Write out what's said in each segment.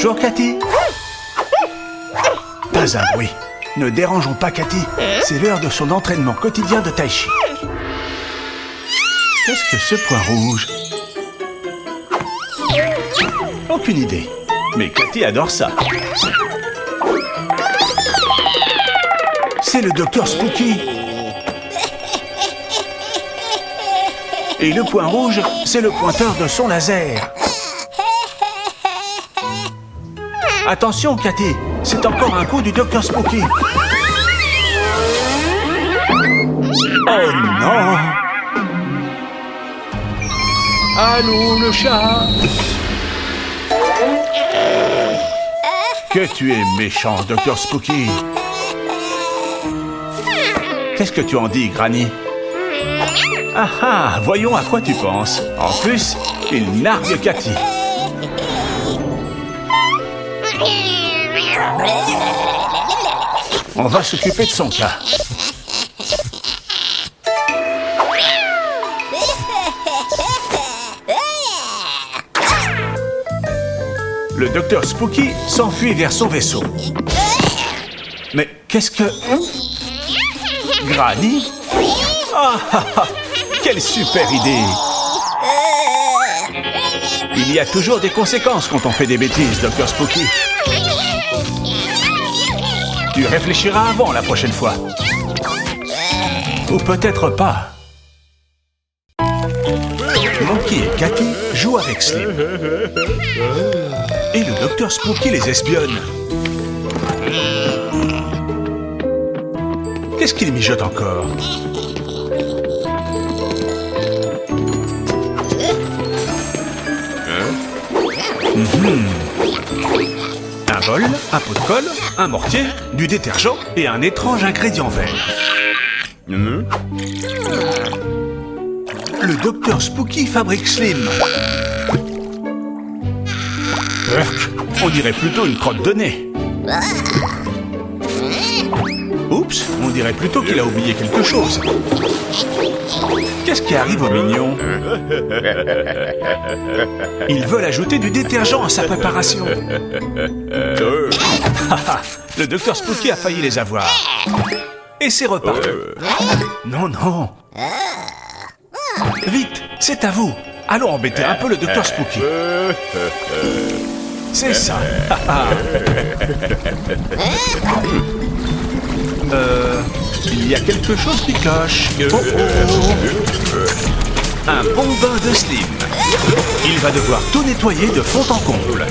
Bonjour, Cathy. Pas un bruit. Ne dérangeons pas Cathy. C'est l'heure de son entraînement quotidien de tai chi. Qu'est-ce que ce point rouge? Aucune idée. Mais Cathy adore ça. C'est le docteur Spooky. Et le point rouge, c'est le pointeur de son laser. Attention, Cathy, c'est encore un coup du docteur Spooky. Oh non! Allô, le chat! Que tu es méchant, docteur Spooky! Qu'est-ce que tu en dis, Granny? Ah ah, voyons à quoi tu penses. En plus, il nargue Cathy. On va s'occuper de son cas. Le docteur Spooky s'enfuit vers son vaisseau. Mais qu'est-ce que... Granny? Ah ah ah! Quelle super idée! Il y a toujours des conséquences quand on fait des bêtises, docteur Spooky. Tu réfléchiras avant la prochaine fois. Ou peut-être pas. Monkey et Cathy jouent avec Slim. Et le docteur Spooky les espionne. Qu'est-ce qu'il mijote encore? Un bol, un pot de colle, un mortier, du détergent et un étrange ingrédient vert. Le docteur Spooky fabrique Slim. Urk, on dirait plutôt une crotte de nez. Oups, on dirait plutôt qu'il a oublié quelque chose. Qu'est-ce qui arrive aux mignons? Ils veulent ajouter du détergent à sa préparation. Le docteur Spooky a failli les avoir. Et c'est reparti. Non, non. Vite, c'est à vous. Allons embêter un peu le docteur Spooky. C'est ça. Il y a quelque chose qui cloche. Oh, oh. Un bon bain de Slim. Il va devoir tout nettoyer de fond en comble.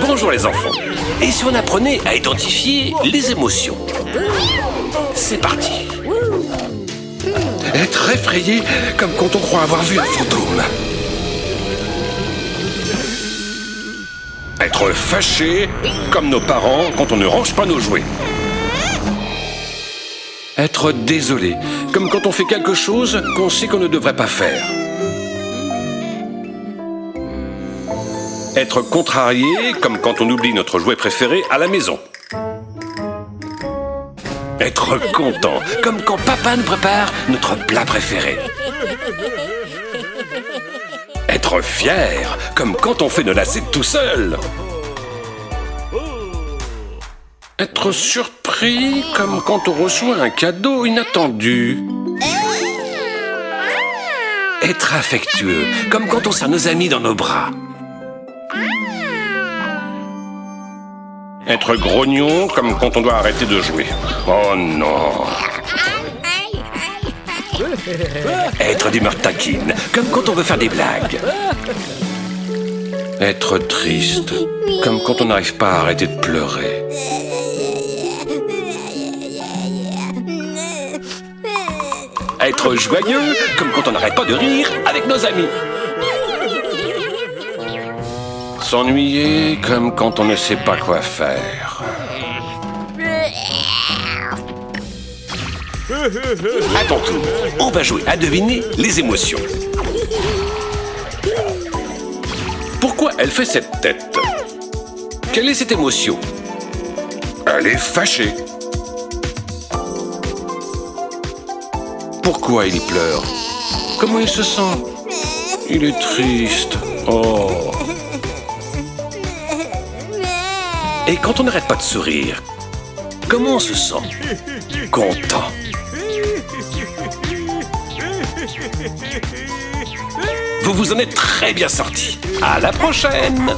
Bonjour les enfants. Et si on apprenait à identifier les émotions? C'est parti. Être effrayé comme quand on croit avoir vu un fantôme. Être fâché comme nos parents quand on ne range pas nos jouets. Être désolé comme quand on fait quelque chose qu'on sait qu'on ne devrait pas faire. Être contrarié comme quand on oublie notre jouet préféré à la maison. Être content comme quand papa nous prépare notre plat préféré. Être Être fier, comme quand on fait nos lacets tout seul. Être surpris, comme quand on reçoit un cadeau inattendu. Être affectueux, comme quand on serre nos amis dans nos bras. Être grognon, comme quand on doit arrêter de jouer. Oh non! Être d'humeur taquine, comme quand on veut faire des blagues. Être triste, comme quand on n'arrive pas à arrêter de pleurer. Être joyeux, comme quand on n'arrête pas de rire avec nos amis. S'ennuyer, comme quand on ne sait pas quoi faire. À ton tour, on va jouer à deviner les émotions. Pourquoi elle fait cette tête? Quelle est cette émotion? Elle est fâchée. Pourquoi il pleure? Comment il se sent? Il est triste. Oh. Et quand on n'arrête pas de sourire, comment on se sent? Content. Vous vous en êtes très bien sortis. À la prochaine!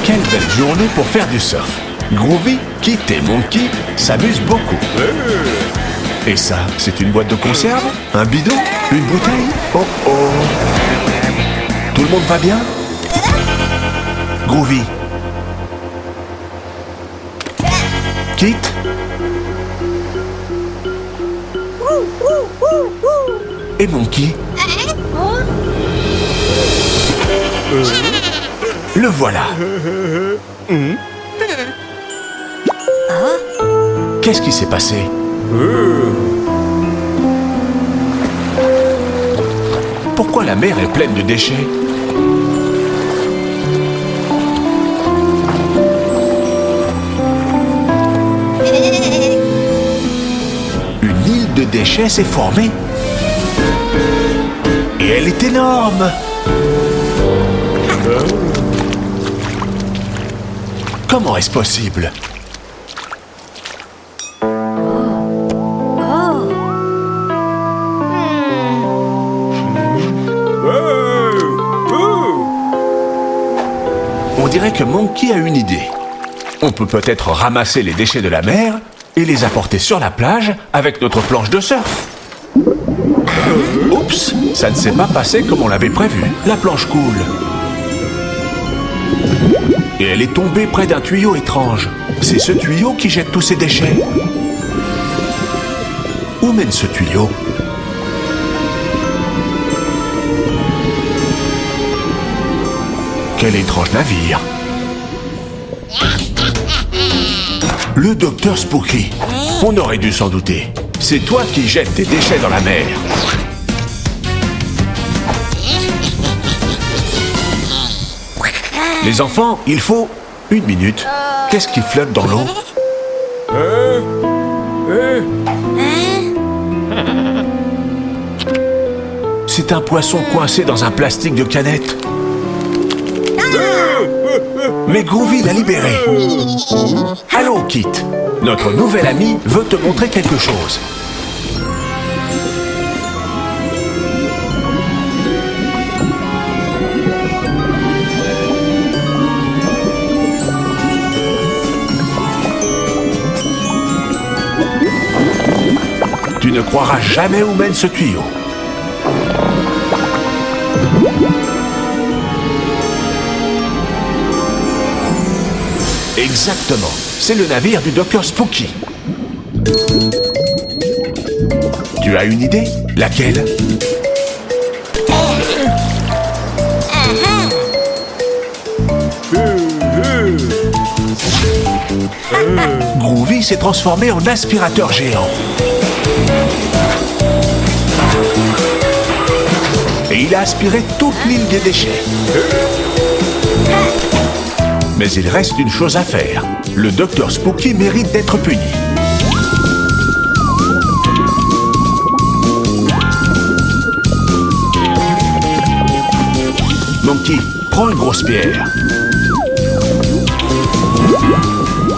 Quelle belle journée pour faire du surf. Groovy, Kit et Monkey s'amusent beaucoup. Et ça, c'est une boîte de conserve? Un bidon? Une bouteille? Oh oh! Tout le monde va bien? Groovy. Kit? Et Monkey? Le voilà. Qu'est-ce qui s'est passé? Pourquoi la mer est pleine de déchets? Une île de déchets s'est formée. Et elle est énorme. Comment est-ce possible? On dirait que Monkey a une idée. On peut peut-être ramasser les déchets de la mer et les apporter sur la plage avec notre planche de surf. Oups, ça ne s'est pas passé comme on l'avait prévu. La planche coule. Et elle est tombée près d'un tuyau étrange. C'est ce tuyau qui jette tous ces déchets. Où mène ce tuyau? Quel étrange navire! Le docteur Spooky. On aurait dû s'en douter. C'est toi qui jettes tes déchets dans la mer. Les enfants, il faut 1 minute. Qu'est-ce qui flotte dans l'eau? C'est un poisson coincé dans un plastique de canette. Mais Groovy l'a libéré. Allô, Kit. Notre nouvel ami veut te montrer quelque chose. Tu ne croiras jamais où mène ce tuyau. Exactement. C'est le navire du docteur Spooky. Tu as une idée? Laquelle? Groovy s'est transformé en aspirateur géant. Et il a aspiré toute l'île des déchets. Mais il reste une chose à faire. Le docteur Spooky mérite d'être puni. Monkey, prends une grosse pierre.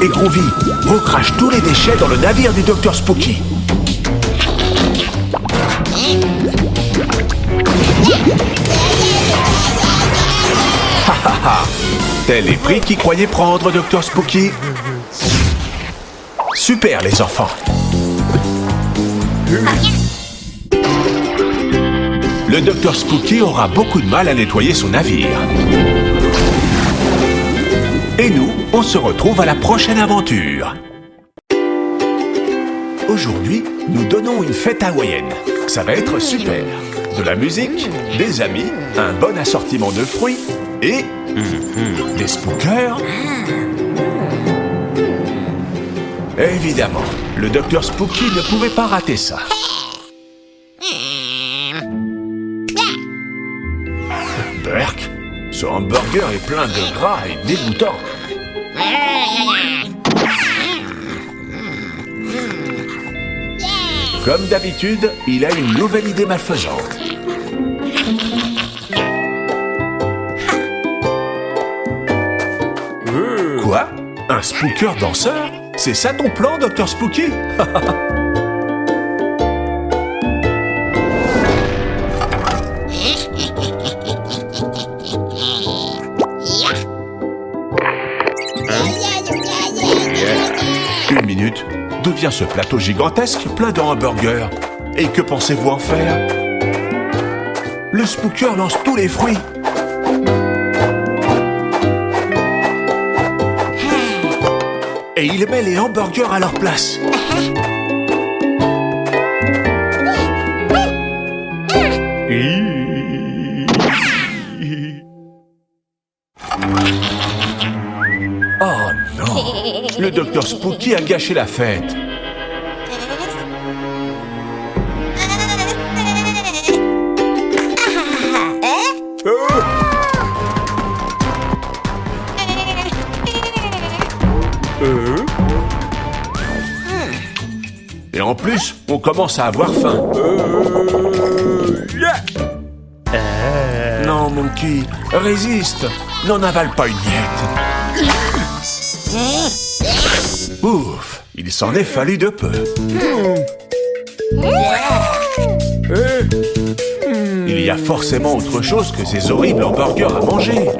Et Groovy, recrache tous les déchets dans le navire du Dr Spooky. Ha ha ha! Tel est pris qui croyait prendre Dr Spooky. Super les enfants! Le Dr Spooky aura beaucoup de mal à nettoyer son navire. Et nous, on se retrouve à la prochaine aventure. Aujourd'hui, nous donnons une fête hawaïenne. Ça va être super. De la musique, des amis, un bon assortiment de fruits et des spookers. Évidemment, le Dr Spooky ne pouvait pas rater ça. Burk, ce hamburger est plein de gras et dégoûtant. Comme d'habitude, il a une nouvelle idée malfaisante. Quoi? Un spooker danseur? C'est ça ton plan, Dr Spooky? Une minute, d'où vient ce plateau gigantesque plein de hamburgers? Et que pensez-vous en faire? Le spooker lance tous les fruits. Et il met les hamburgers à leur place. Oh non! Le Dr Spooky a gâché la fête. Et en plus, on commence à avoir faim. Non, Monkey, résiste. N'en avale pas une miette. Ouf, il s'en est fallu de peu. Il y a forcément autre chose que ces horribles hamburgers à manger.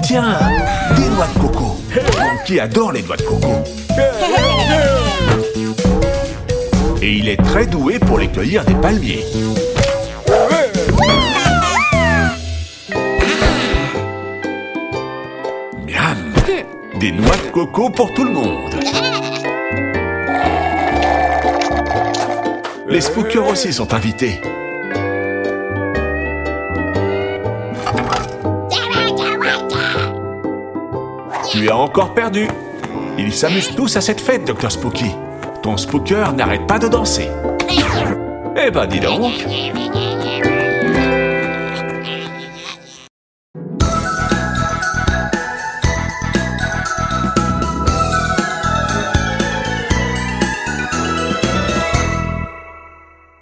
Tiens, des noix de coco. Monkey adore les noix de coco. Et il est très doué pour les cueillir des palmiers. Miam! Des noix de coco pour tout le monde. Les spookers aussi sont invités. Tu as encore perdu. Ils s'amusent tous à cette fête, Dr Spooky. Ton spooker n'arrête pas de danser. Eh ben, dis donc.